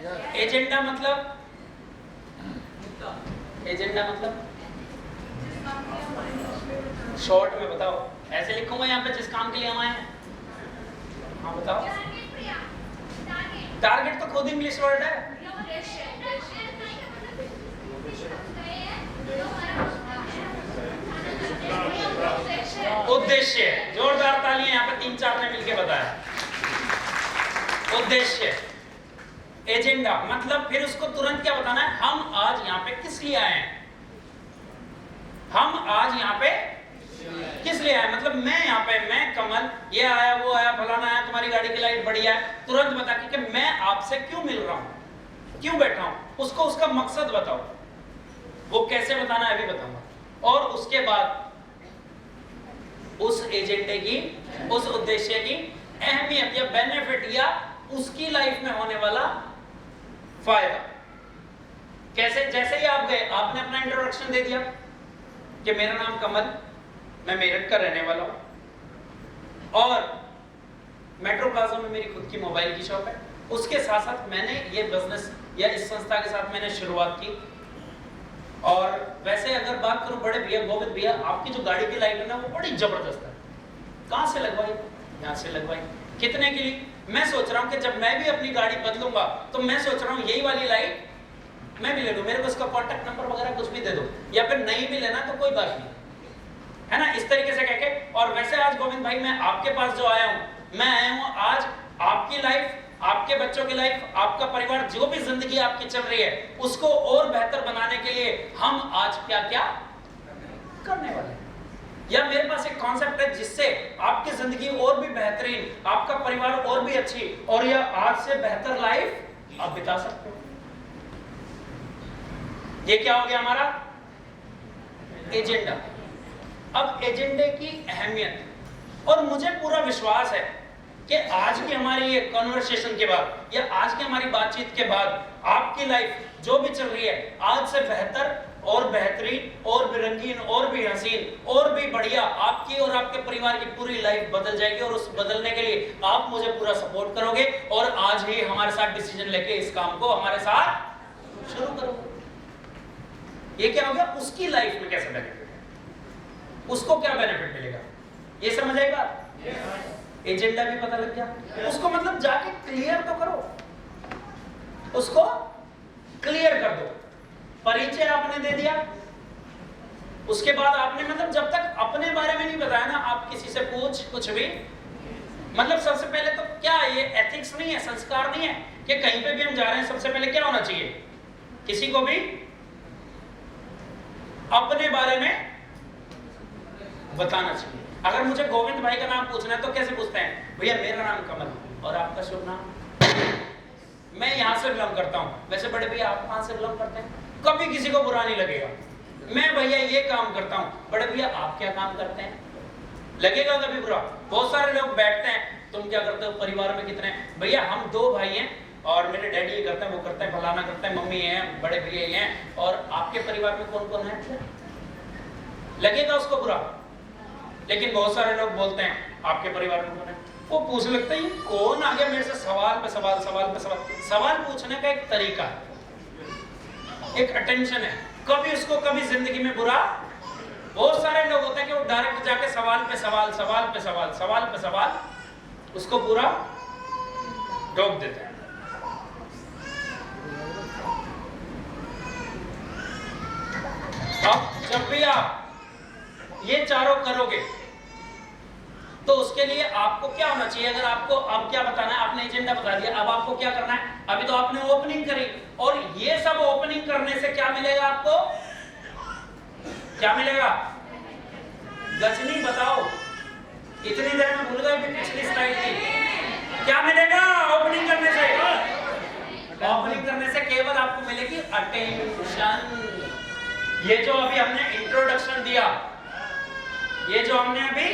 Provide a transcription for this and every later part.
Agenda मतलब short में बताओ, ऐसे लिखूंगा यहाँ पे जिस काम के लिए हम आए हैं। हाँ बताओ। टारगेट तो खुद इंग्लिश वर्ड है। उद्देश्य, जोरदार तालियां यहाँ पे 3-4 ने मिलके बताया। उद्देश्य, एजेंडा मतलब फिर उसको तुरंत क्या बताना है, हम आज यहाँ पे किस लिए आए हैं, हम आज यहाँ पे किस लिए आए, मतलब मैं यहाँ पे, मैं कमल, ये आया वो आया फलाना आया, तुम्हारी गाड़ी की लाइट बढ़िया है, तुरंत बता कि मैं आपसे क्यों मिल रहा हूँ, क्यों बैठा हूँ, उसको उसका मकसद बताओ। वो कैसे बताना है अभी बताऊंगा। और उसके बाद उस एजेंडे की, उस उद्देश्य की अहमियत या बेनिफिट या उसकी लाइफ में होने वाला फायदा। कैसे, जैसे ही आप गए, आपने अपना इंट्रोडक्शन दे दिया कि मेरा नाम कमल, मैं मेरठ का रहने वाला हूं और मेट्रो प्लाजा में मेरी खुद की मोबाइल की शॉप है। उसके साथ साथ मैंने ये बिजनेस या इस संस्था के साथ मैंने शुरुआत की। और वैसे अगर बात करूं बड़े भैया, गोविंद भैया, आपकी जो गाड़ी की लाइट है ना वो बड़ी जबरदस्त है। कहां से लगवाई? यहां से लगवाई। कितने के लिए? मैं सोच रहा हूं कि जब मैं भी अपनी गाड़ी बदलूंगा तो मैं सोच रहा हूं यही वाली लाइट मैं भी ले लूं, मेरे को इसका कॉन्टेक्ट नंबर वगैरह कुछ भी दे दो, या फिर नहीं भी लेना तो कोई बात नहीं, है ना, इस तरीके से कह के। और वैसे आज गोविंद भाई मैं आपके पास जो आया हूं, मैं आया हूं आज आपकी लाइफ, आपके बच्चों की लाइफ, आपका परिवार, जो भी जिंदगी आपकी चल रही है उसको और बेहतर बनाने के लिए हम आज क्या क्या करने वाले हैं। या मेरे पास एक कॉन्सेप्ट है जिससे आपकी जिंदगी और भी बेहतरीन, आपका परिवार और भी अच्छी और या आज से बेहतर लाइफ आप बिता सकते हो। ये क्या हो गया हमारा एजेंडा। अब एजेंडे की अहमियत, और मुझे पूरा विश्वास है कि आज की हमारी ये कन्वर्सेशन के बाद या आज की हमारी बातचीत के बाद आपकी लाइफ जो भी चल रही है आज से बेहतर और बेहतरीन और भी रंगीन और भी हसीन और भी बढ़िया आपकी और आपके परिवार की पूरी लाइफ बदल जाएगी। और उस बदलने के लिए आप मुझे पूरा सपोर्ट करोगे और आज ही हमारे साथ डिसीजन लेके इस काम को हमारे साथ शुरू करोगे। ये क्या हो गया, उसकी लाइफ में कैसे बेनिफिट, उसको क्या बेनिफिट मिलेगा, ये समझ आई बात। एजेंडा भी पता लग गया, उसको मतलब जाके क्लियर तो करो, उसको क्लियर कर दो। परिचय आपने दे दिया, उसके बाद आपने मतलब जब तक अपने बारे में नहीं बताया ना, आप किसी से पूछ कुछ भी, मतलब सबसे पहले तो क्या ये एथिक्स नहीं है, संस्कार नहीं है कि कहीं पे भी हम जा रहे हैं सबसे पहले क्या होना चाहिए, किसी को भी अपने बारे में बताना चाहिए। अगर मुझे गोविंद भाई का नाम पूछना है तो कैसे पूछते हैं, भैया मेरा नाम कमल और आपका शुभ नाम, मैं यहां से बिलोंग करता हूं। वैसे बड़े भैया आप कहां से बिलोंग करते हैं, कभी किसी को बुरा नहीं लगेगा। मैं भैया ये काम करता हूं, बड़े भैया आप क्या काम करते हैं, लगेगा कभी बुरा। बहुत सारे लोग बैठते हैं, तुम क्या करते हो, परिवार में कितने, भैया हम 2 भाई हैं और मेरे डैडी ये करते हैं, वो करते हैं, फलाना करते हैं, मम्मी है, बड़े भैया ये हैं, और आपके परिवार में कौन कौन है, लगेगा उसको बुरा। लेकिन बहुत सारे लोग बोलते हैं आपके परिवार में कौन है, वो पूछ लगता है ये कौन आ गया मेरे से सवाल पे सवाल, सवाल पे सवाल। सवाल पूछने का एक तरीका है, एक अटेंशन है, कभी उसको कभी जिंदगी में बुरा। बहुत सारे लोग होते हैं कि वो डायरेक्ट जाके सवाल पे सवाल, सवाल पे सवाल, सवाल पे सवाल, उसको पूरा रोक देते हैं। अब जब भी आप ये चारों करोगे तो उसके लिए आपको क्या होना चाहिए, अगर आपको अब क्या बताना है, आपने एजेंडा बता दिया, अब आपको क्या करना है, अभी तो आपने ओपनिंग करी, और ये सब ओपनिंग करने से क्या मिलेगा आपको, क्या मिलेगा, गजनी बताओ, इतनी देर में भूल गए पिछली स्लाइड की, क्या मिलेगा ओपनिंग करने से, ओपनिंग करने से केवल आपको मिलेगी अटेंशन। ये जो अभी हमने इंट्रोडक्शन दिया, ये जो हमने अभी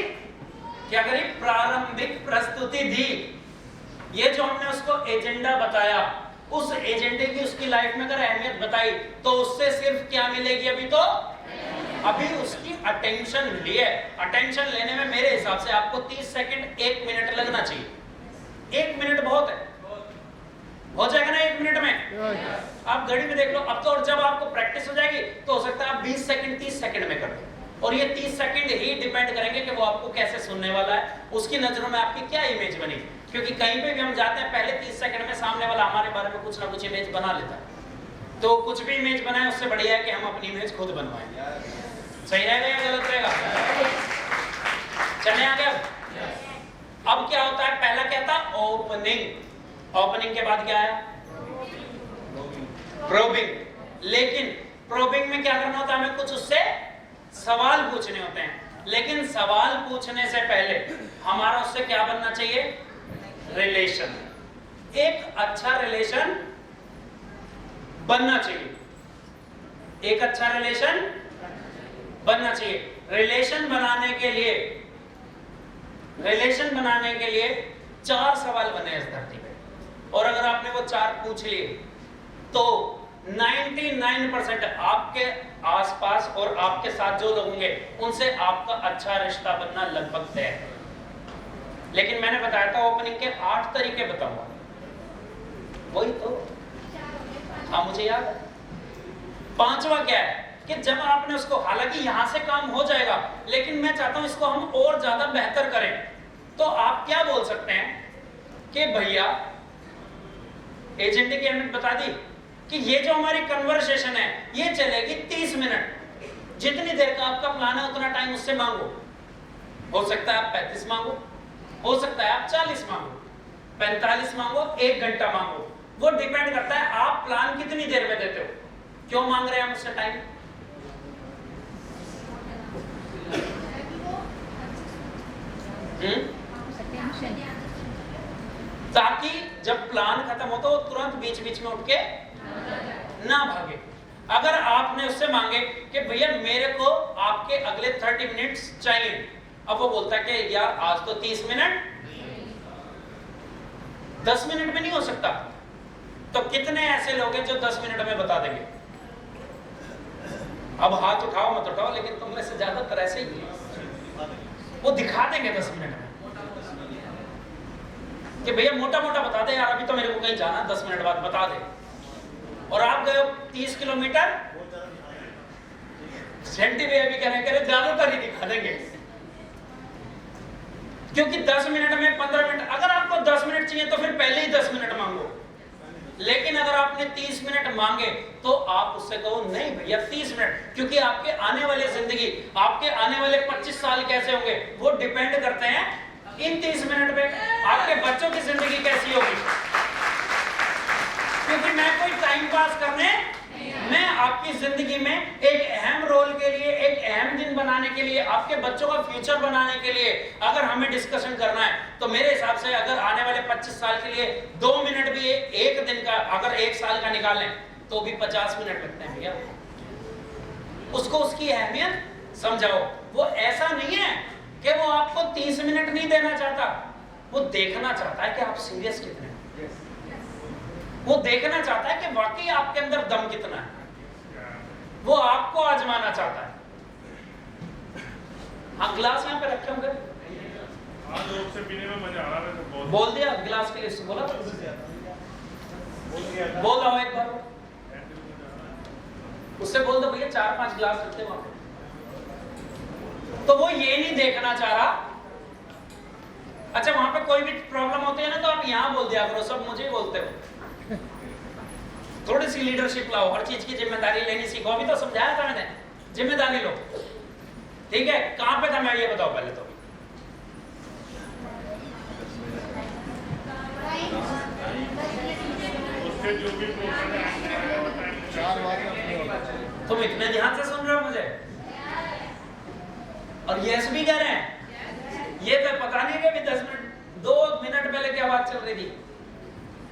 क्या करी, प्रारंभिक प्रस्तुति दी, ये जो हमने उसको एजेंडा बताया, उस एजेंडे की उसकी लाइफ में अगर अहमियत बताई तो उससे सिर्फ क्या मिलेगी, अभी तो अभी उसकी अटेंशन मिली है। अटेंशन लेने में मेरे हिसाब से आपको 30 सेकंड 1 मिनट लगना चाहिए। 1 मिनट बहुत है, हो जाएगा ना 1 मिनट में, आप घड़ी में देख लो अब तो, और जब आपको प्रैक्टिस हो जाएगी तो हो सकता है आप 20 सेकंड 30 सेकंड में कर दो, और ये 30 सेकंड ही डिपेंड करेंगे कि वो आपको कैसे सुनने वाला है, उसकी नजरों में आपकी क्या इमेज बनी। क्योंकि कहीं पे भी हम जाते हैं पहले 30 सेकंड में सामने वाला हमारे बारे में कुछ ना कुछ इमेज बना लेता है, तो कुछ भी इमेज बनाए उससे बढ़िया है कि हम अपनी इमेज खुद बनवाएं। सही रहेगा या गलत रहेगा? चले आगे। अब क्या होता है, पहला क्या था ओपनिंग, ओपनिंग के बाद क्या आया प्रोबिंग। लेकिन प्रोबिंग में क्या करना होता है, हमें कुछ उससे सवाल पूछने होते हैं, लेकिन सवाल पूछने से पहले हमारा उससे क्या बनना चाहिए, रिलेशन। एक अच्छा रिलेशन बनना चाहिए, एक अच्छा रिलेशन बनना चाहिए। रिलेशन बनाने के लिए, रिलेशन बनाने के लिए 4 सवाल बने इस धरती पे, और अगर आपने वो 4 पूछ लिए तो 99% आपके आसपास और आपके साथ जो लोग होंगे उनसे आपका अच्छा रिश्ता बनना लगभग तय है। लेकिन मैंने बताया था ओपनिंग के 8 तरीके बताऊंगा, वही तो हाँ मुझे याद है। 5वां क्या है कि जब आपने उसको, हालांकि यहां से काम हो जाएगा लेकिन मैं चाहता हूं इसको हम और ज्यादा बेहतर करें, तो आप क्या बोल सकते हैं कि भैया एजेंडे की अहमियत बता दी कि ये जो हमारी कन्वर्सेशन है ये चलेगी 30 मिनट, जितनी देर का आपका प्लान है उतना टाइम उससे मांगो। हो सकता है आप 35 मांगो, हो सकता है आप 40 मांगो, 45 मांगो, 1 घंटा मांगो, वो डिपेंड करता है आप प्लान कितनी देर में देते हो। क्यों मांग रहे हैं हम उससे टाइम, ताकि जब प्लान खत्म हो तो वो तुरंत बीच बीच में उठ के ना भागे। अगर आपने उससे मांगे कि भैया मेरे को आपके अगले 30 मिनट्स चाहिए, अब वो बोलता है कि यार आज तो 30 मिनट, 10 मिनट में नहीं हो सकता, तो कितने ऐसे लोग हैं जो 10 मिनट में बता देंगे? अब हाथ उठाओ मत उठाओ, लेकिन तुम में से ज्यादातर ऐसे ही वो दिखा देंगे 10 मिनट में कि भैया मोटा मोटा बता दे यार, अभी तो मेरे को कहीं जाना, 10 मिनट बाद बता दे। और आप गए 30 किलोमीटर, सेंटी भी अभी कह ज्यादातर ही दिखा देंगे, क्योंकि 10 मिनट में 15 मिनट, अगर आपको 10 मिनट चाहिए तो फिर पहले ही 10 मिनट मांगो। लेकिन अगर आपने 30 मिनट मांगे तो आप उससे कहो नहीं भैया 30 मिनट, क्योंकि आपके आने वाले जिंदगी, आपके आने वाले 25 साल कैसे होंगे वो डिपेंड करते हैं इन 30 मिनट पे। आपके बच्चों की जिंदगी कैसी होगी, क्योंकि मैं कोई टाइम पास करने, मैं आपकी जिंदगी में एक अहम रोल के लिए, एक अहम दिन बनाने के लिए, आपके बच्चों का फ्यूचर बनाने के लिए अगर हमें डिस्कशन करना है तो मेरे हिसाब से अगर आने वाले 25 साल के लिए 2 मिनट भी एक दिन का, अगर 1 साल का निकालें तो भी 50 मिनट लगते हैं भैया। उसको उसकी अहमियत समझाओ। वो ऐसा नहीं है कि वो आपको 30 मिनट नहीं देना चाहता, वो देखना चाहता है कि आप सीरियस कितने हैं, वो देखना चाहता है कि वाकई आपके अंदर दम कितना है, वो आपको आजमाना चाहता है। हाँ गिलास यहाँ पे रखे होंगे, बोल दिया गिलास के लिए, बोला बोल रहा हूं एक बार, उससे बोल दो भैया 4-5 गिलास रखते वहां पे। तो वो ये नहीं देखना चाह रहा। अच्छा वहां पे कोई भी प्रॉब्लम होती है ना तो आप यहाँ बोल दिया करो, सब मुझे ही बोलते हो। थोड़ी सी लीडरशिप लाओ, हर चीज की जिम्मेदारी लेनी सीखो। अभी तो समझाया था मैंने, जिम्मेदारी लो, ठीक है। कहां पे था मैं ये बताओ पहले तो। तुम इतने ध्यान से सुन रहे हो मुझे, और यस भी कह रहे हैं। ये तो पता नहीं कि 2 मिनट पहले क्या बात चल रही थी।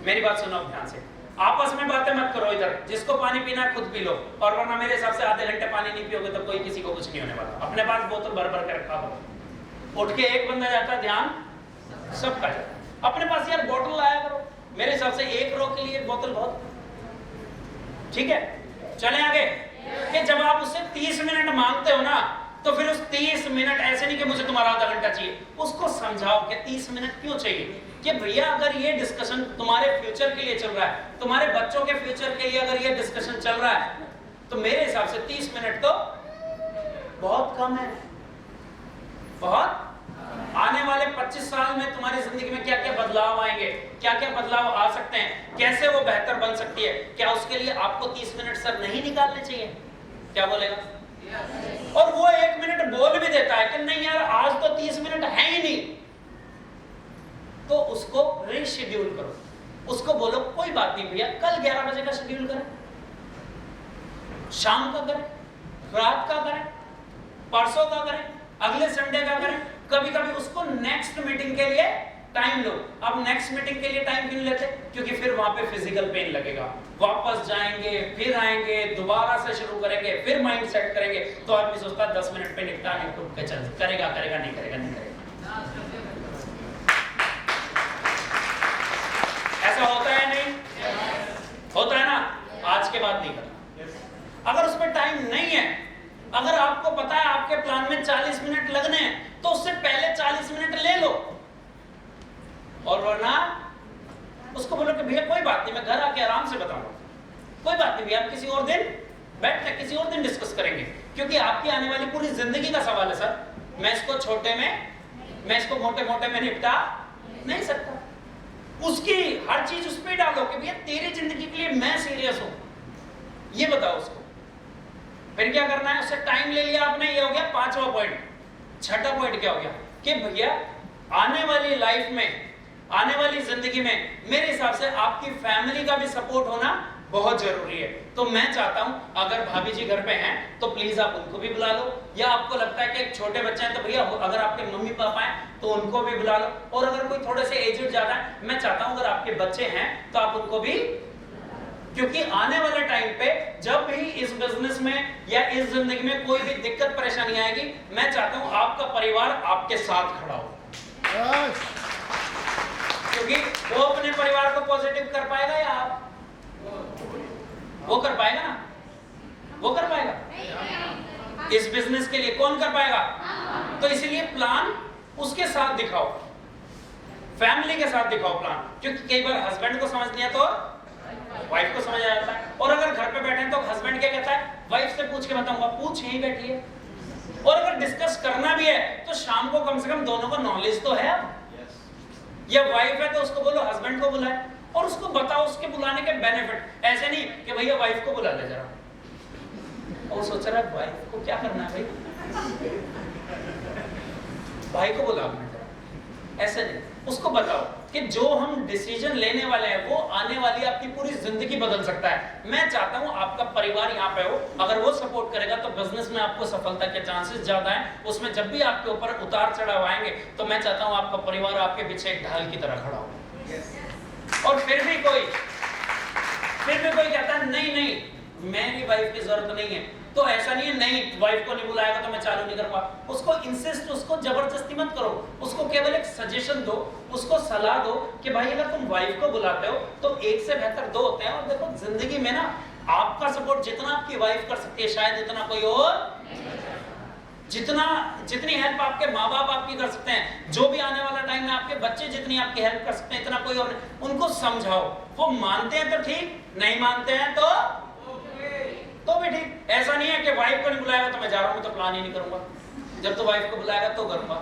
मेरी बात सुनो ध्यान से, आपस में बातें मत करो इधर। जिसको पानी पीना है खुद पी लो, और वरना मेरे हिसाब से आधे घंटे पानी नहीं पियोगे तो कोई किसी को कुछ नहीं होने वाला। अपने पास बोतल भर भर के रखा हो, उठ के एक बंदा जाता है, ध्यान सबका जाता। अपने पास यार बोतल लाया करो। मेरे हिसाब से 1 रो के लिए बोतल बहुत, ठीक है। चले आगे कि जब आप उससे 30 मिनट मांगते हो ना तो फिर उस 30 मिनट ऐसे नहीं कि मुझे तुम्हारा आधा घंटा चाहिए, उसको समझाओ कि 30 मिनट क्यों चाहिए। कि भैया अगर ये डिस्कशन तुम्हारे फ्यूचर के लिए चल रहा है, तुम्हारे बच्चों के फ्यूचर के लिए अगर ये डिस्कशन चल रहा है, तो मेरे हिसाब से 30 मिनट तो बहुत कम है। बहुत आने वाले 25 साल में तुम्हारी जिंदगी में क्या क्या बदलाव आएंगे, क्या क्या बदलाव आ सकते हैं, कैसे वो बेहतर बन सकती है, क्या उसके लिए आपको 30 मिनट सर नहीं निकालने चाहिए? क्या बोलेगा? और वो 1 मिनट बोल भी देता है कि नहीं यार आज तो 30 मिनट है ही नहीं, तो उसको रीशेड्यूल करो, उसको बोलो कोई बात नहीं भैया कल 11 बजे का शेड्यूल करें, शाम का करें, रात का करें, परसों का करें, अगले संडे का करें। कभी कभी उसको नेक्स्ट मीटिंग के लिए टाइम लो। अब नेक्स्ट मीटिंग के लिए टाइम क्यों लेते? क्योंकि फिर वहां पे फिजिकल पेन लगेगा, वापस जाएंगे, फिर आएंगे, दोबारा से शुरू करेंगे, फिर माइंड सेट करेंगे। तो आदमी सोचता है 10 मिनट पे निपटाने को चल करेगा करेगा नहीं करेगा नहीं करेगा। ऐसा होता है नहीं? होता है ना? आज के बाद नहीं करना। अगर उस पर टाइम नहीं है, अगर आपको पता है आपके प्लान में 40 मिनट लगने हैं, तो उससे पहले 40 मिनट ले लो, और वरना उसको बोलो कि भैया कोई बात नहीं मैं घर आके आराम से बताऊंगा, कोई बात नहीं भैया आप किसी और दिन बैठ के किसी और दिन डिस्कस करेंगे, क्योंकि आपकी आने वाली पूरी जिंदगी का सवाल है सर। मैं इसको मोटे मोटे में निपटा नहीं सकता। उसकी हर चीज उस पर डालो कि भैया तेरी जिंदगी के लिए मैं सीरियस हूं, ये बताओ उसको। फिर क्या करना है? उससे टाइम ले लिया आपने, ये हो गया 5वां पॉइंट। 6ठा पॉइंट क्या हो गया कि भैया आने वाली लाइफ में, आने वाली जिंदगी में मेरे हिसाब से आपकी फैमिली का भी सपोर्ट होना बहुत जरूरी है। तो मैं चाहता हूं अगर भाभी जी घर पे हैं तो प्लीज आप उनको भी बुला लो, या आपको लगता है कि एक छोटे बच्चे हैं तो भैया अगर आपके मम्मी पापा हैं तो उनको भी बुला लो, और अगर कोई थोड़े से एजेड ज्यादा है मैं चाहता हूं अगर आपके बच्चे हैं तो आप उनको भी, क्योंकि आने वाले टाइम पे जब भी इस बिजनेस में या इस जिंदगी में कोई भी दिक्कत परेशानी आएगी, मैं चाहता हूं आपका परिवार आपके साथ खड़ा हो, क्योंकि वो अपने परिवार को पॉजिटिव कर पाएगा या आप? वो कर पाएगा ना? वो कर पाएगा? इस बिजनेस के लिए कौन कर पाएगा? तो इसलिए प्लान उसके साथ दिखाओ, फैमिली के साथ दिखाओ प्लान, क्योंकि कई बार हस्बैंड को समझ नहीं आता तो वाइफ को समझ आ जाता है, और अगर घर पे बैठे हैं तो हस्बैंड क्या कहता है, वाइफ से पूछ के बताऊंगा, पूछ यहीं बैठी है। और अगर डिस्कस करना भी है तो शाम को कम से कम दोनों को नॉलेज तो है। या वाइफ है तो उसको बोलो हस्बैंड को बुलाए और उसको बताओ उसके बुलाने के बेनिफिट। ऐसे नहीं कि भैया वाइफ को बुला ले जरा, और सोच रहा है वाइफ को क्या करना है भाई को बुला जरा, ऐसे नहीं। उसको बताओ कि जो हम डिसीजन लेने वाले हैं वो आने वाली आपकी पूरी जिंदगी बदल सकता है। मैं चाहता हूं आपका परिवार यहाँ पे हो, अगर वो सपोर्ट करेगा तो बिजनेस में आपको सफलता के चांसेस ज्यादा हैं। उसमें जब भी आपके ऊपर उतार चढ़ाव आएंगे तो मैं चाहता हूं आपका परिवार आपके पीछे एक ढाल की तरह खड़ा हो। और फिर भी कोई कहता है नहीं नहीं मेरी वाइफ की जरूरत नहीं है, तो ऐसा नहीं है नहीं वाइफ को नहीं बुलाएगा तो मैं चालू नहीं करूंगा। उसको इंसिस्ट, उसको जबरदस्ती मत करो, उसको केवल एक सजेशन दो, उसको सलाह दो कि भाई अगर तुम वाइफ को बुलाते हो तो एक से बेहतर दो होते हैं। और देखो जिंदगी में ना आपका सपोर्ट जितना आपकी वाइफ कर सकती है शायद उतना कोई और, जितनी हेल्प आपके माँ बाप आपकी कर सकते हैं, जो भी आने वाला टाइम में आपके बच्चे जितनी आपकी हेल्प कर सकते हैं इतना कोई और। उनको समझाओ, वो मानते हैं तो ठीक, नहीं मानते हैं तो भी ठीक। ऐसा नहीं है कि वाइफ को नहीं बुलाएगा तो मैं जा रहा हूं तो प्लान ही नहीं करूंगा, जब तो वाइफ को बुलाएगा तो करूंगा,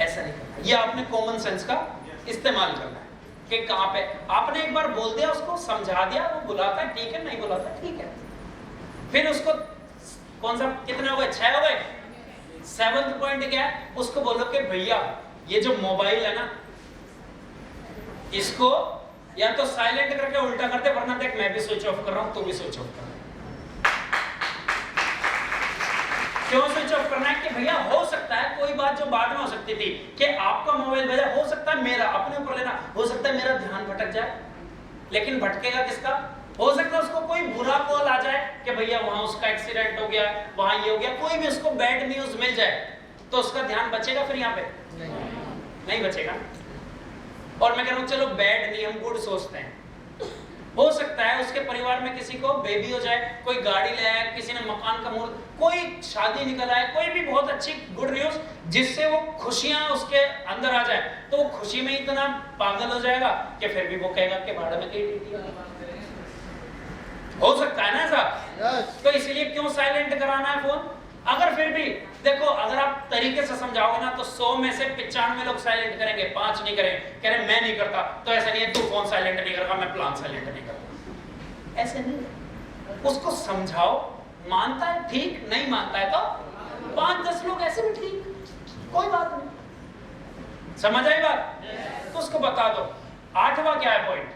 ऐसा नहीं करना। ये आपने कॉमन सेंस का इस्तेमाल करना है कि कहां पे आपने एक बार बोल दिया, उसको समझा दिया, वो बुलाता है ठीक है, नहीं बुलाता ठीक है। फिर उसको कौन सा कितने हो गए, 6 हो गए। 7वां पॉइंट क्या है, उसको बोलो कि भैया ये जो मोबाइल है ना इसको या तो साइलेंट करके उल्टा करते, वरना देख मैं भी स्विच ऑफ कर रहा हूं तू भी स्विच ऑफ कर। क्यों स्विच ऑफ करना है कि भैया हो सकता है कोई बात जो बाद में हो सकती थी कि आपका मोबाइल बजा, हो सकता है मेरा अपने ऊपर लेना, हो सकता है मेरा ध्यान भटक जाए, लेकिन भटकेगा किसका? हो सकता है उसको कोई बुरा कॉल आ जाए कि भैया वहां उसका एक्सीडेंट हो गया, वहां ये हो गया, कोई भी उसको बैड न्यूज मिल जाए तो उसका ध्यान बचेगा फिर यहाँ पे नहीं बचेगा। और मैं कह रहा हूं चलो बैड नहीं हम गुड सोचते हैं, हो सकता है उसके परिवार में किसी को बेबी हो जाए, कोई गाड़ी ले आए, किसी ने मकान का मुहूर्त, कोई शादी निकल आए, कोई भी बहुत अच्छी गुड न्यूज जिससे वो खुशियां उसके अंदर आ जाए, तो वो खुशी में इतना पागल हो जाएगा कि फिर भी वो कहेगा कि भाड़ में हो सकता है ना ऐसा। तो इसलिए क्यों साइलेंट कराना है फोन? अगर फिर भी देखो, अगर आप तरीके से समझाओगे ना तो 100 में से 95 लोग साइलेंट करेंगे, 5 नहीं करेंगे, कह रहे मैं नहीं करता। तो ऐसा नहीं है तू फोन साइलेंट नहीं करता, मैं प्लान साइलेंट नहीं करता, ऐसे नहीं। उसको समझाओ, मानता है ठीक, नहीं मानता है तो 5-10 लोग ऐसे भी ठीक, कोई बात नहीं। समझ आई बात? तो उसको बता दो। 8वां क्या है पॉइंट?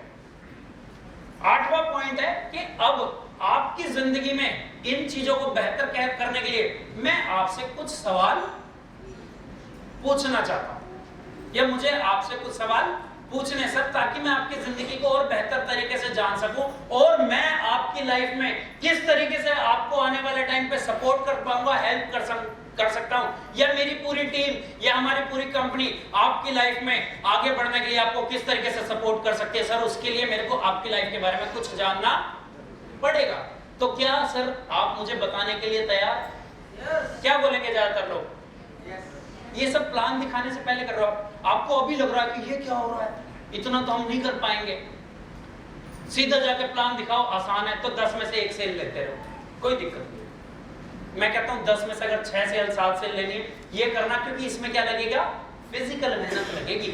8वां पॉइंट है कि अब आपकी जिंदगी में इन चीजों को बेहतर करने के लिए मैं आपसे कुछ सवाल पूछना चाहता हूं, या मुझे आपसे कुछ सवाल पूछने सर, ताकि मैं आपकी जिंदगी को और बेहतर तरीके से जान सकूं और मैं आपकी लाइफ में किस तरीके से आपको आने वाले टाइम पे सपोर्ट कर पाऊंगा, हेल्प कर सकता हूं, या मेरी पूरी टीम या हमारी पूरी कंपनी आपकी लाइफ में आगे बढ़ने के लिए आपको किस तरीके से सपोर्ट कर सकती है। सर उसके लिए मेरे को आपकी लाइफ के बारे में कुछ जानना पड़ेगा। तो क्या सर आप मुझे बताने के लिए तैयार? क्या बोलेंगे ज्यादातर लोग? ये सब प्लान दिखाने से पहले कर रहा हूं। आपको अभी लग रहा है कि ये क्या हो रहा है, इतना तो हम नहीं कर पाएंगे। सीधा जाके प्लान दिखाओ, आसान है, तो 10 में से 1 सेल लेते रहो, कोई दिक्कत नहीं। मैं कहता हूं 10 में से अगर 6 सेल 7 सेल लेनी है, ये करना, क्योंकि इसमें क्या लगेगा? फिजिकल मेहनत लगेगी,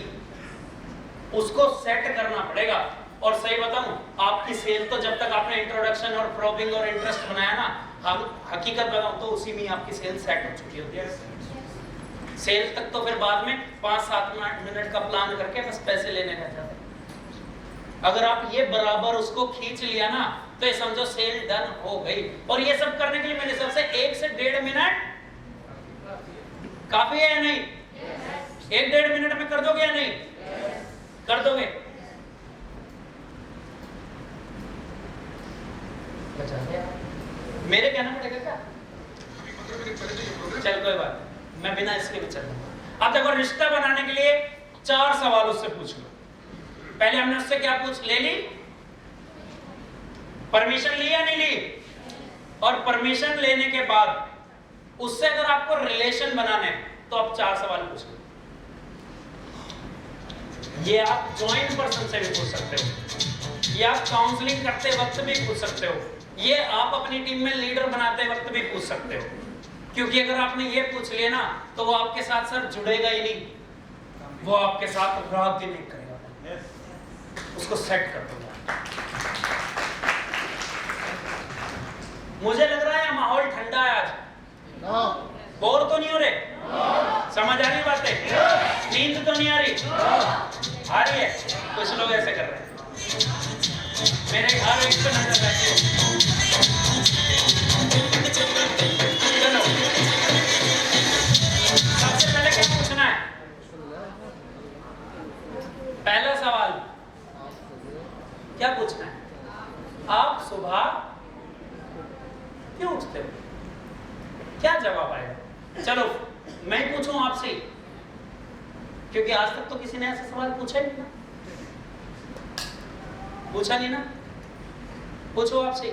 उसको सेट करना पड़ेगा। और सही बताऊं, आपकी सेल तो जब तक आपने इंट्रोडक्शन और प्रॉबिंग और इंटरेस्ट बनाया ना, हम हकीकत बताऊं तो उसी में आपकी सेल सेट हो चुकी होती है। सेल तक तो फिर बाद में 5-7 मिनट का प्लान करके बस पैसे लेने रह जाते हैं। अगर आप ये बराबर उसको खींच लिया ना, तो ये समझो सेल डन हो गई। और ये सब करने के लिए मेरे हिसाब से 1 से 1.5 मिनट काफी है या नहीं? 1-1.5 मिनट में कर दोगे या नहीं? कर दोगे? मेरे कहना पड़ेगा क्या? चल कोई बात, मैं बिना इसके भी चल दूंगा। अब देखो, रिश्ता बनाने के लिए 4 सवाल उससे पूछ लो। पहले हमने उससे क्या पूछ ली? परमिशन ली या नहीं ली? और परमिशन लेने के बाद उससे अगर आपको रिलेशन बनाने हैं तो आप 4 सवाल पूछ लो। ये आप ज्वाइंट पर्सन से भी पूछ सकते हो, ये आप काउंसलिंग करते वक्त भी पूछ सकते हो, ये आप अपनी टीम में लीडर बनाते वक्त भी पूछ सकते हो। क्योंकि अगर आपने ये पूछ लिया ना, तो वो आपके साथ सर जुड़ेगा ही नहीं, वो आपके साथ रात दिन नहीं करेगा। उसको सेट कर दो। मुझे लग रहा है माहौल ठंडा है आज, बोर तो नहीं हो रहे? समझ आ रही बातें? नींद तो नहीं आ रही? आ रही है? कुछ लोग ऐसे कर रहे हैं, मेरे घर एक पे नजर रहती है। चलो, सबसे पहले क्या पूछना है? पहला सवाल क्या पूछना है? आप सुबह क्यों उठते हो? क्या जवाब आएगा? चलो मैं पूछूं आपसे, क्योंकि आज तक तो किसी ने ऐसा सवाल पूछा ही नहीं ना। पूछा नहीं ना, पूछो आपसे।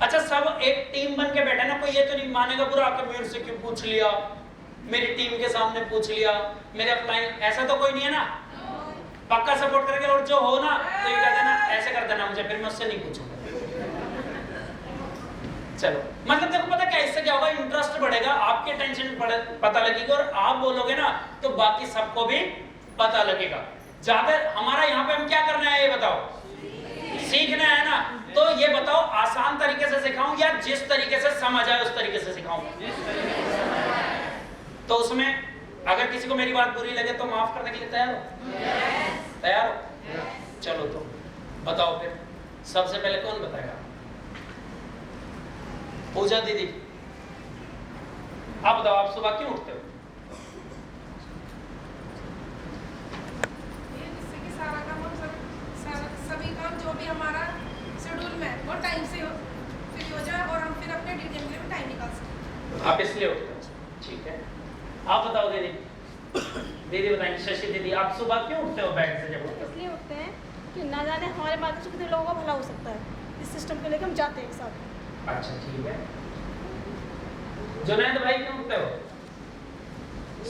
अच्छा, सब एक टीम बन के बैठे ना, कोई ये तो नहीं मानेगा पूरा आकर मेरे से क्यों पूछ लिया, मेरी टीम के सामने पूछ लिया, मेरे अपलाइन, ऐसा तो कोई नहीं है ना। पक्का सपोर्ट करेंगे, और जो हो ना तो ये कह देना ऐसे कर देना मुझे, फिर मैं उससे नहीं पूछूंगा। चलो, मतलब देखो पता क्या, इससे क्या होगा? इंटरेस्ट बढ़ेगा, आपके टेंशन पता लगेगी, और आप बोलोगे ना तो बाकी सबको भी पता लगेगा। ज्यादा हमारा यहाँ पे हम क्या करना है ये बताओ? सीखना है ना। तो ये बताओ, आसान तरीके से सिखाऊं या जिस तरीके से समझ आए उस तरीके से सिखाऊं? तो उसमें अगर किसी को मेरी बात बुरी लगे तो माफ करने के लिए तैयार हो? तैयार हो? चलो तो बताओ फिर, सबसे पहले कौन बताएगा? पूजा दीदी, आप बताओ, आप सुबह क्यों उठते हो? सारा काम सभी काम जो भी हमारा शेड्यूल में वो टाइम से फ्री हो जाए और हम फिर अपने ड्यूटी के लिए टाइम निकाल सकें। आप इसलिए उठते हो? ठीक है, आप बताओ दीदी। दीदी बताएंगे, शशि दीदी, आप सुबह क्यों उठते हो बेड से? जब इसलिए उठते हैं कि ना जाने हमारे माध्यम से कितने लोगों का भला हो सकता है। इस सिस्टम को लेकर हम जाते हैं एक साथ। अच्छा ठीक है। जुनैद भाई क्यों उठते हो?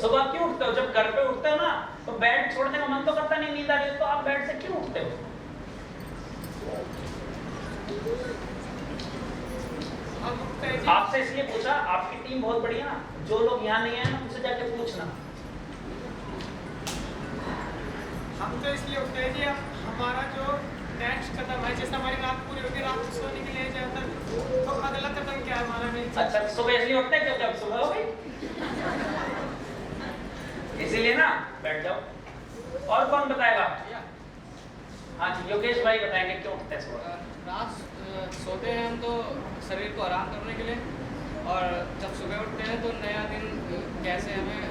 सुबह क्यों उठते हो? जब घर पे उठते हो ना तो बेड छोड़ने का मन तो करता नहीं, नींद आ रही हो, तो आप बेड से क्यों उठते हो? आपसे इसलिए पूछा, आपकी टीम बहुत बढ़िया ना, जो लोग यहाँ नहीं है ना उनसे जाके पूछना। हम तो इसलिए उठते हैं जी, हमारा जो नेक्स्ट कदम है, जैसे हमारी रात पूरी होगी, रात को सोने के लिए जाता तो अगला कदम क्या है हमारा? नहीं अच्छा सुबह इसलिए उठते हैं क्योंकि अब सुबह हो गई, इसीलिए ना बैठ जाओ। और कौन बताएगा? हाँ जी योगेश भाई बताएंगे क्यों उठते हैं सुबह। रात सोते हैं हम तो शरीर को आराम करने के लिए, और जब सुबह उठते हैं तो नया दिन कैसे हमें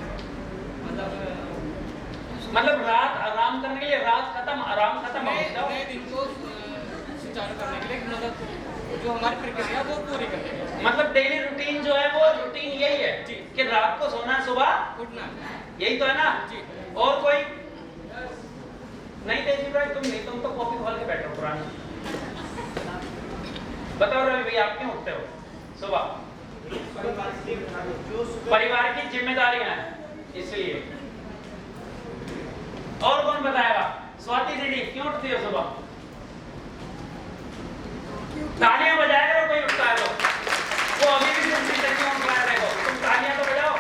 मतलब रात आराम करने के लिए, रात खत्म आराम खत्म हो जाओ, नए दिन को सुचारू करने के लिए, मतलब जो हमारी प्रक्रिया वो पूरी करने के लिए। मतलब डेली रूटीन जो है वो रूटीन यही है कि रात को सोना सुबह उठना, यही तो है ना जी। और कोई नहीं? तेजी भाई तुम नहीं, तुम तो कॉपी खोल के बैठो पुरानी। बताओ रवि भाई आप क्यों उठते हो सुबह? परिवार की जिम्मेदारियां हैं इसलिए। और कौन बताएगा? स्वाति दीदी क्यों उठती हो सुबह? तालियां बजाया करो कोई उठता है तो। वो अभी भी सुनती है क्यों उठ रहा है, देखो तुम तालियां तो बजाओ।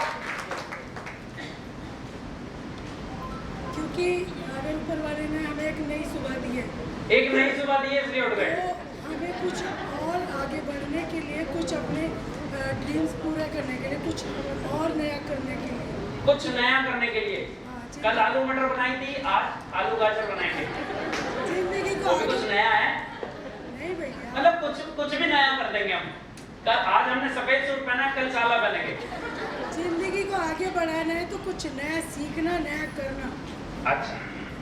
क्योंकि हमें ऊपर वाले ने हमें एक नई सुबह दी है, एक नई सुबह दी है इसलिए उठ गए। तो हमें कुछ और आगे बढ़ने के लिए, कुछ अपने ड्रीम्स पूरे करने के लिए, कुछ और नया करने के लिए, कुछ नया करने के लिए। कल आलू मटर बनाई थी, आज आलू गाजर बनाएंगे। जिंदगी को वो भी कुछ नया है, नहीं भैया, मतलब कुछ भी नया कर देंगे हम। कल आज हमने सफेद सूट पहना, कल साला पहनेंगे। जिंदगी को आगे बढ़ाना है तो कुछ नया सीखना, नया करना अच्छा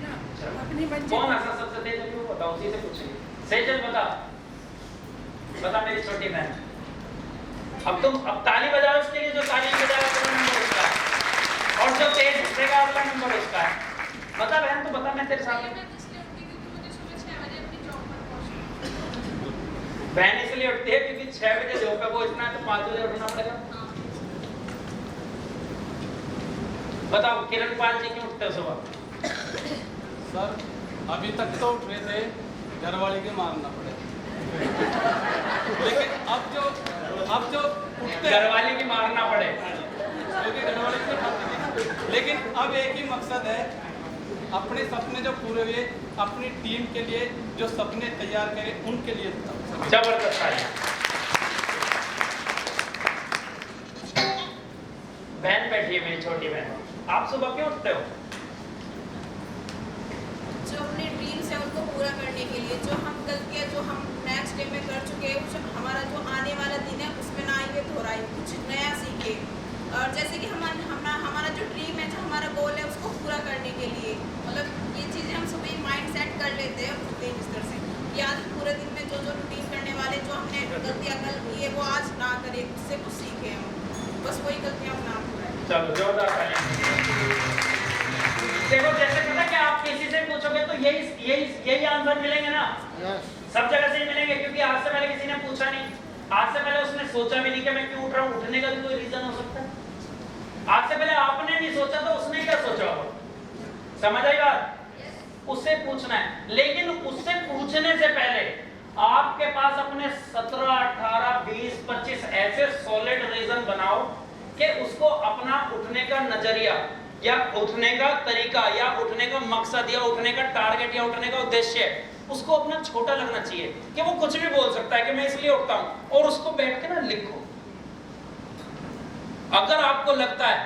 ना, अपनी मंजिल कौन ऐसा सबसे तेज है वो बताओ, उसी से पूछेंगे। सेजल बता मेरी छोटी बहन। अब ताली बजाओ उसके लिए, जो ताली बजाएगा तो नंबर उसका है, और जो तेज हंसेगा अगला नंबर उसका है। बता बहन, तो बता, मैं तेरे साथ हूं। बहन इसलिए उठती है क्योंकि 6 बजे जॉब पे पहुंचना है तो 5 बजे उठना पड़ेगा। बताओ किरण पाल जी क्यों उठते हो सुबह? सर अभी तक तो उठ रहे थे, घर वाले के मारना पड़े, लेकिन अब जो उठते घर वाले की मारना पड़े, क्योंकि घर वाले की मारते, लेकिन अब एक ही मकसद है, अपने सपने जो पूरे हुए, अपनी टीम के लिए जो सपने तैयार करे उनके लिए। जबरदस्त है। बहन बैठी है मेरी छोटी बहन, आप सुबह क्यों उठते हो? जो अपने ड्रीम्स है उनको पूरा करने के लिए, जो हम गलतियाँ जो हम नेक्स्ट डे में कर चुके हैं, हमारा जो आने वाला दिन है उसमें ना आइए दोहराए, कुछ नया सीखे। और जैसे कि हमारा जो ड्रीम है, जो हमारा गोल है, उसको पूरा करने के लिए मतलब ये चीज़ें हम सुबह माइंड सेट कर लेते हैं, उठते हैं इस तरह से कि आज पूरे दिन में जो रूटीन करने वाले, जो हमने गलतियाँ कल की है वो आज ना करें, उससे कुछ सीखे हम, बस वही गलतियाँ हम ना करें। चलो जोरदार तालियां। देखो जैसे पता कि आप किसी से पूछोगे तो यही आंसर मिलेंगे ना, सब जगह से ही मिलेंगे, क्योंकि आज से पहले किसी ने पूछा नहीं, आज से पहले उसने सोचा भी नहीं कि मैं क्यों उठ रहा हूँ। उठने का भी कोई रीजन हो सकता है। आज से पहले आपने नहीं सोचा तो उसने क्या सोचा होगा? समझ आई बात? उससे पूछना है, लेकिन उससे पूछने से पहले आपके पास अपने 17, 18, 20, 25 ऐसे सॉलिड रीजन बनाओ कि उसको अपना उठने का नजरिया या उठने का तरीका या उठने का मकसद या उठने का टारगेट या उठने का उद्देश्य उसको अपना छोटा लगना चाहिए कि वो कुछ भी बोल सकता है कि मैं इसलिए उठता हूं, और उसको बैठ के ना लिखो अगर आपको लगता है,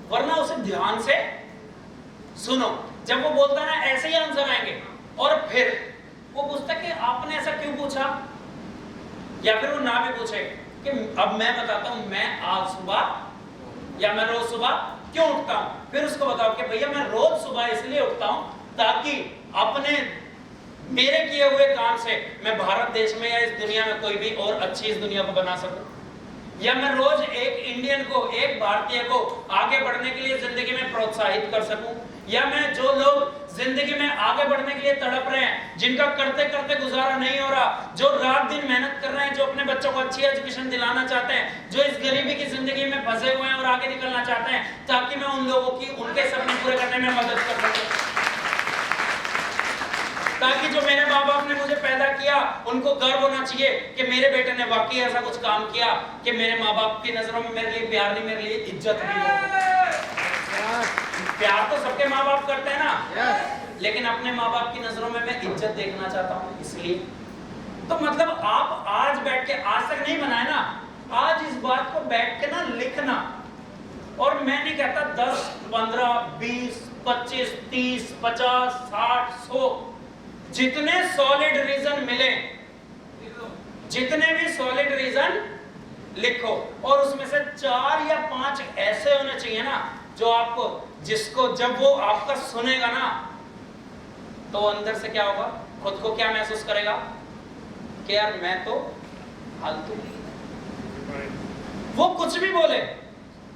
वरना उसे ध्यान से सुनो। जब वो बोलता है ना ऐसे ही आंसर आएंगे, और फिर वो पूछता है कि आपने ऐसा क्यों पूछा, या फिर वो ना भी पूछे कि अब मैं बताता हूं मैं आज सुबह या मैं रोज सुबह क्यों उठता हूं, फिर उसको बताओ कि भैया मैं रोज सुबह इसलिए उठता हूं ताकि अपने मेरे किए हुए काम से मैं भारत देश में या इस दुनिया में कोई भी और अच्छी इस दुनिया को बना सकूं, या मैं रोज एक इंडियन को, एक भारतीय को आगे बढ़ने के लिए जिंदगी में प्रोत्साहित कर सकूं, या मैं जो लोग जिंदगी में आगे बढ़ने के लिए तड़प रहे हैं, जिनका करते करते गुजारा नहीं हो रहा, जो रात दिन मेहनत कर रहे हैं, जो अपने बच्चों को अच्छी एजुकेशन दिलाना चाहते हैं, जो इस गरीबी की जिंदगी में फंसे हुए हैं और आगे निकलना चाहते हैं, ताकि मैं उन लोगों की उनके सपने पूरे करने में मदद कर सकूं, ताकि जो मेरे माँ बाप ने मुझे पैदा किया उनको गर्व होना चाहिए कि मेरे बेटे ने वाकई ऐसा कुछ काम किया कि मेरे माँ बाप की नजरों में मेरे लिए प्यार नहीं, मेरे लिए इज्जत भी हो। प्यार तो सबके माँ बाप करते हैं ना, लेकिन अपने माँ बाप की नजरों में मैं इज्जत देखना चाहता हूँ। इसलिए तो मतलब आप आज बैठ के, आज तक नहीं बनाए ना, आज इस बात को बैठ के ना लिखना। और मैं नहीं कहता 10, 15, 20, 25, 30, 50, 60, 100, जितने सॉलिड रीजन मिले, जितने भी सॉलिड रीजन लिखो, और उसमें से 4 या 5 ऐसे होने चाहिए ना जो आपको, जिसको जब वो आपका सुनेगा ना तो अंदर से क्या होगा, खुद को क्या महसूस करेगा कि यार मैं तो फालतू, वो कुछ भी बोले,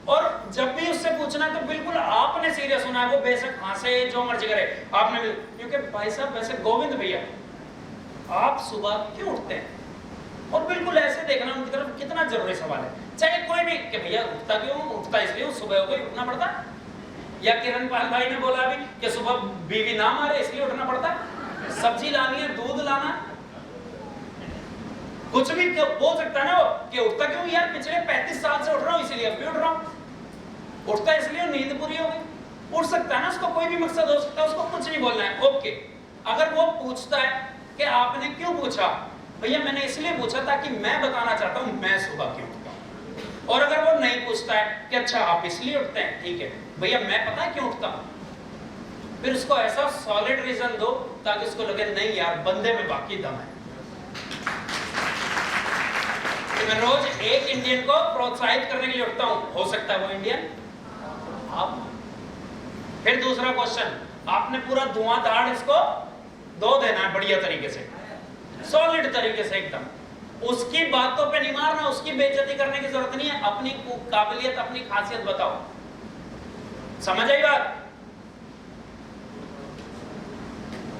और जब भी उससे पूछना तो बिल्कुल आपने सीरियस होना है, वो बेशक हंसे जो मर्जी करे, आपने भी, क्योंकि भाई साहब वैसे गोविंद भैया आप सुबह क्यों उठते हैं, और बिल्कुल ऐसे देखना उनकी तरफ, कितना जरूरी सवाल है। चाहे कोई भी कि भैया उठता क्यों, उठता इसलिए सुबह हो गई उठना पड़ता, या किरण पाल भाई ने बोला अभी कि सुबह बीवी ना मारे इसलिए उठना पड़ता, सब्जी लानी है, दूध लाना, कुछ भी बोल सकता है ना वो कि उठता क्यों, यार पिछले 35 साल से उठ रहा हूं इसलिए अब भी उठ रहा हूं, उठता इसलिए नींद पूरी हो गई, उठ सकता है ना, उसको कोई भी मकसद हो सकता है, उसको कुछ नहीं बोलना है, ओके। अगर वो पूछता है कि आपने क्यों पूछा, भैया मैंने इसलिए पूछा ताकि मैं बताना चाहता हूं मैं सुबह क्यों उठता हूं। और अगर वो नहीं पूछता है कि अच्छा आप इसलिए उठते हैं, ठीक है भैया मैं पता है क्यों उठता हूं, फिर उसको ऐसा सॉलिड रीजन दो ताकि उसको लगे नहीं यार बंदे में बाकी दम है। कि मैं रोज एक इंडियन को प्रोत्साहित करने के लिए उठता हूं, हो सकता है वो इंडियन आप। फिर दूसरा क्वेश्चन, आपने पूरा धुआंधार इसको दो देना है बढ़िया तरीके से, सॉलिड तरीके से एकदम, उसकी बातों पे नहीं मारना, उसकी बेइज्जती करने की जरूरत नहीं है, अपनी काबिलियत अपनी खासियत बताओ, समझ आई बात।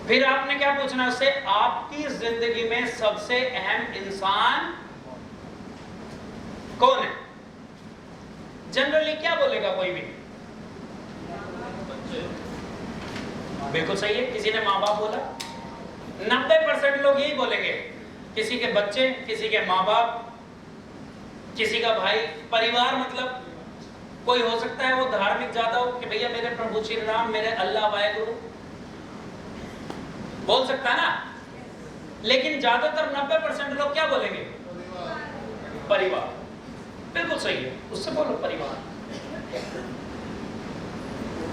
फिर आपने क्या पूछना उससे, आपकी जिंदगी में सबसे अहम इंसान कौन है। जनरली क्या बोलेगा कोई भी, बिल्कुल सही है, किसी ने माँ बाप बोला, 90% लोग यही बोलेंगे, किसी के बच्चे, किसी के माँ बाप, किसी का भाई, परिवार, मतलब कोई हो सकता है वो धार्मिक ज्यादा हो कि भैया मेरे प्रभु श्री राम, मेरे अल्लाह वाहेगुरु, बोल सकता है ना, लेकिन ज्यादातर 90% लोग क्या बोलेंगे, परिवार। बिल्कुल सही है, उससे बोलो परिवार,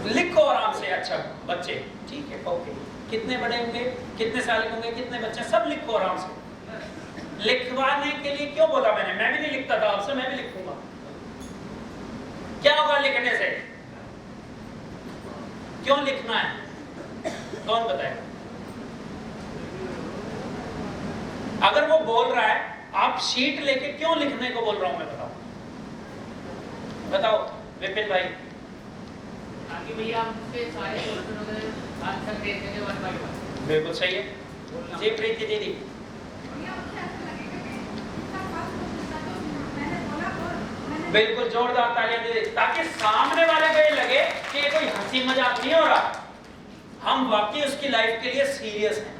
लिखो आराम से, अच्छा बच्चे ठीक है ओके, कितने बड़े होंगे, कितने साल के होंगे, कितने बच्चे, सब लिखो आराम से। लिखवाने के लिए क्यों बोला मैंने, मैं भी नहीं लिखता था आपसे, मैं भी लिखूंगा, क्या होगा लिखने से, क्यों लिखना है, कौन बताए। अगर वो बोल रहा है आप शीट लेके क्यों लिखने को बोल रहा हूं मैं, बताओ बताओ विपिन भाई। ताकि भैया आपके सारे क्वेश्चनों के आंसर दे देंगे वन बाय वन। बिल्कुल सही है जी प्रीति दीदी। बिल्कुल जोरदार तालियां दे, ताकि सामने वाले को ये लगे कि ये कोई हंसी मजाक नहीं हो रहा, हम वाकई उसकी लाइफ के लिए सीरियस हैं,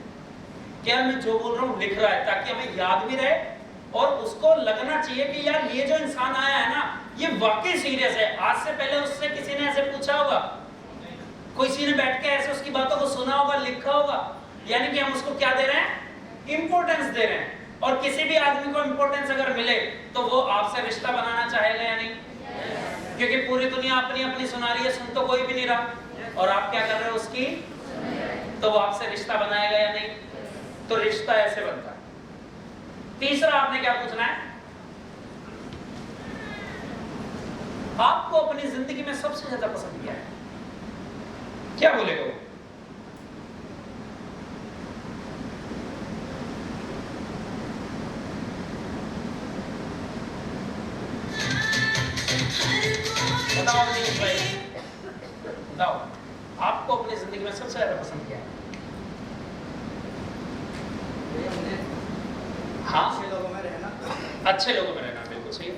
क्या मैं जो बोल रहा हूँ लिख रहा है, ताकि हमें याद भी रहे और उसको लगना चाहिए कि यार ये जो इंसान आया है ना ये वाकई सीरियस है। आज से पहले उससे किसी ने ऐसे पूछा होगा, किसी ने बैठ के ऐसे उसकी बातों को सुना होगा, लिखा होगा, यानी कि हम उसको क्या दे रहे हैं, इंपॉर्टेंस दे रहे हैं। और किसी भी आदमी को इंपॉर्टेंस अगर मिले तो वो आपसे रिश्ता बनाना चाहेगा या नहीं, क्योंकि पूरी दुनिया अपनी अपनी सुना रही है, सुन तो कोई भी नहीं रहा, और आप क्या कर रहे हो उसकी, तो वो आपसे रिश्ता बनाएगा या नहीं, तो रिश्ता ऐसे बनता है। तीसरा आपने क्या पूछना है, आपको अपनी जिंदगी में सबसे ज्यादा पसंद क्या है, क्या बोलेगा वो। बताओ बताओ, आपको आपको अपनी जिंदगी में सबसे ज्यादा पसंद क्या है? हमने हाँ, अच्छे लोगों में रहना अच्छे लोगों में रहना, बिल्कुल सही है।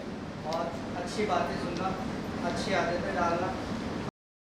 और अच्छी बातें सुनना, अच्छी आदतें डालना